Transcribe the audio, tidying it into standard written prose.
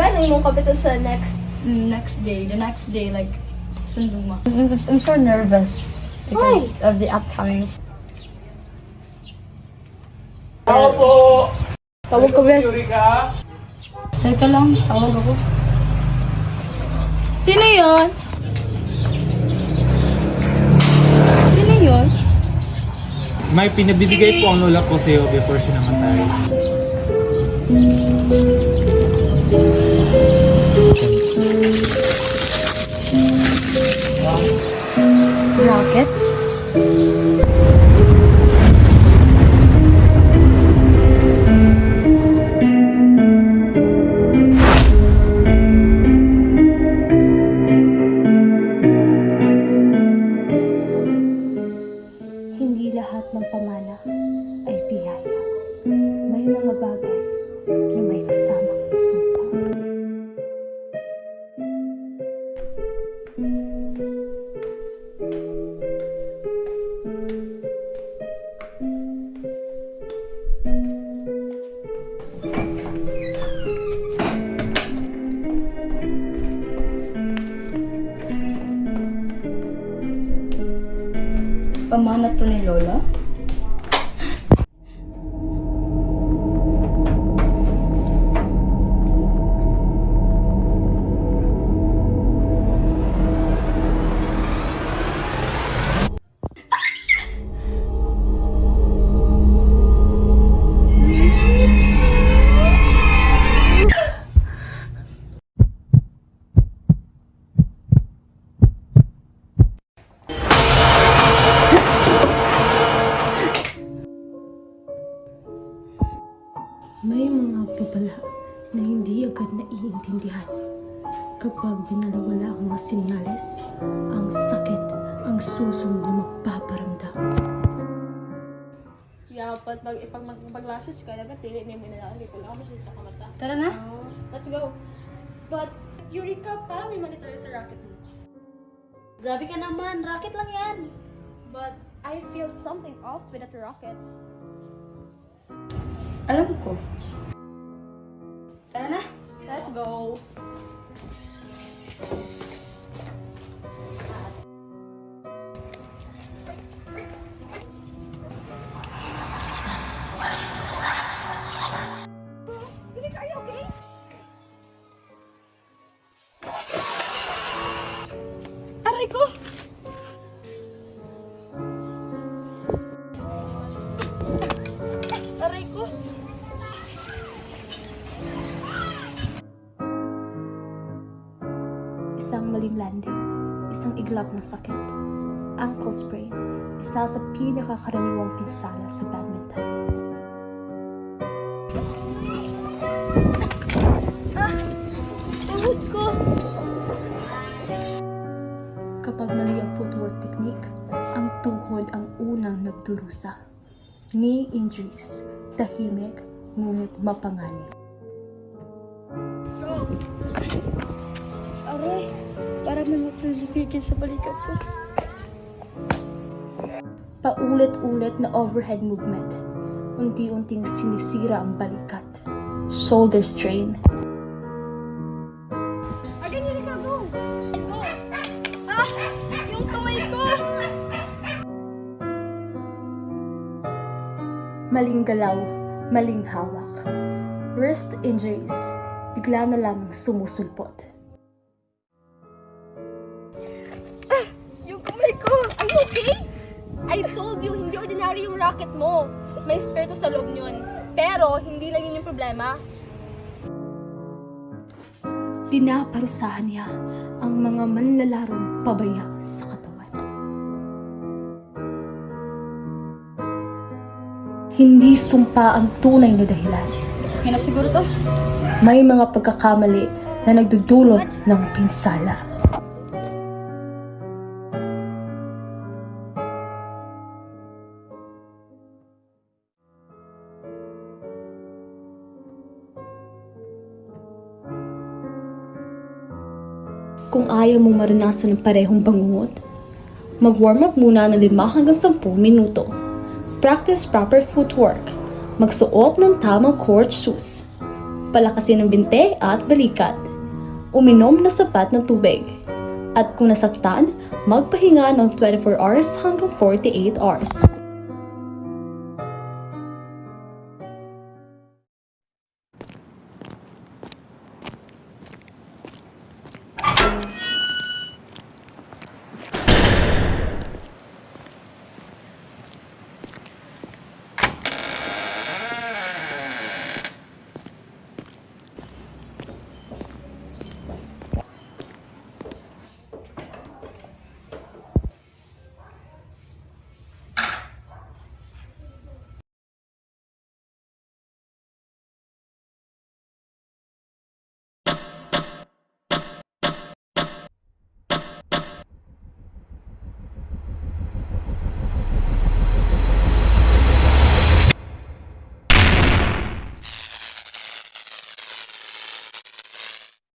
Ano yung kapital sa next day, the next day, like, sunduma. I'm so nervous because of the upcoming. Tao po! Tawag ko, bes. Eureka! Teka lang, tawag ako. Sino yon? Sino yon? May pinabibigay po ang lola ko sa'yo before siya namatay. Rocket? Hindi lahat ng pamana ay biyaya. May mga bagay na may kasamang sumpa. Pamana to ni Lola? May mga babala na hindi agad naiintindihan. Kapag binalawala ang mga sinyales, ang sakit ang susunod na magpaparamdam. Yeah, but pag mag-lashes ka, dapat tili niya minalakan dito lang ako sa kamata. Tara na. Let's go. But, Eureka, parang may mali talaga sa rocket mo. Grabe ka naman, rocket lang yan. But, I feel something off with that rocket. Alam ko. Tara na. Let's go. Eureka, are you okay? Aray ko! Aray ko! Isang maling landing, isang iglap ng sakit, ankle sprain, isa sa pinakakaraniwang pinsala sa badminton. Tuhod ko! Kapag mali ang footwork technique, ang tuhod ang unang nagdurusa. Knee injuries, tahimik, ngunit mapanganib. Aray! Para may mapiligyan sa balikat ko. Paulit-ulit na overhead movement, unti-unting sinisira ang balikat. Shoulder strain, Again, Eureka, go! Go! Ah! Yung kamay ko! maling galaw, maling hawak. Wrist injuries, bigla na lang sumusulpot. Yung kamay ko! Are you okay? I told you, hindi ordinary yung rocket mo. May spare to sa loob yun. Pero, hindi lang yun yung problema. Pinaparusahan niya ang mga manlalarong pabaya sa katawan. Hindi sumpa ang tunay na dahilan. Yan na siguro to. May mga pagkakamali na nagdudulot ng pinsala. Kung ayaw mong maranasan ng parehong bangungot, mag-warm up muna ng 5 hanggang 10 minuto. Practice proper footwork. Magsuot ng tamang court shoes. palakasin ang binte at balikat. Uminom na sapat na tubig. At kung nasaktan, magpahinga ng 24 hours hanggang 48 hours.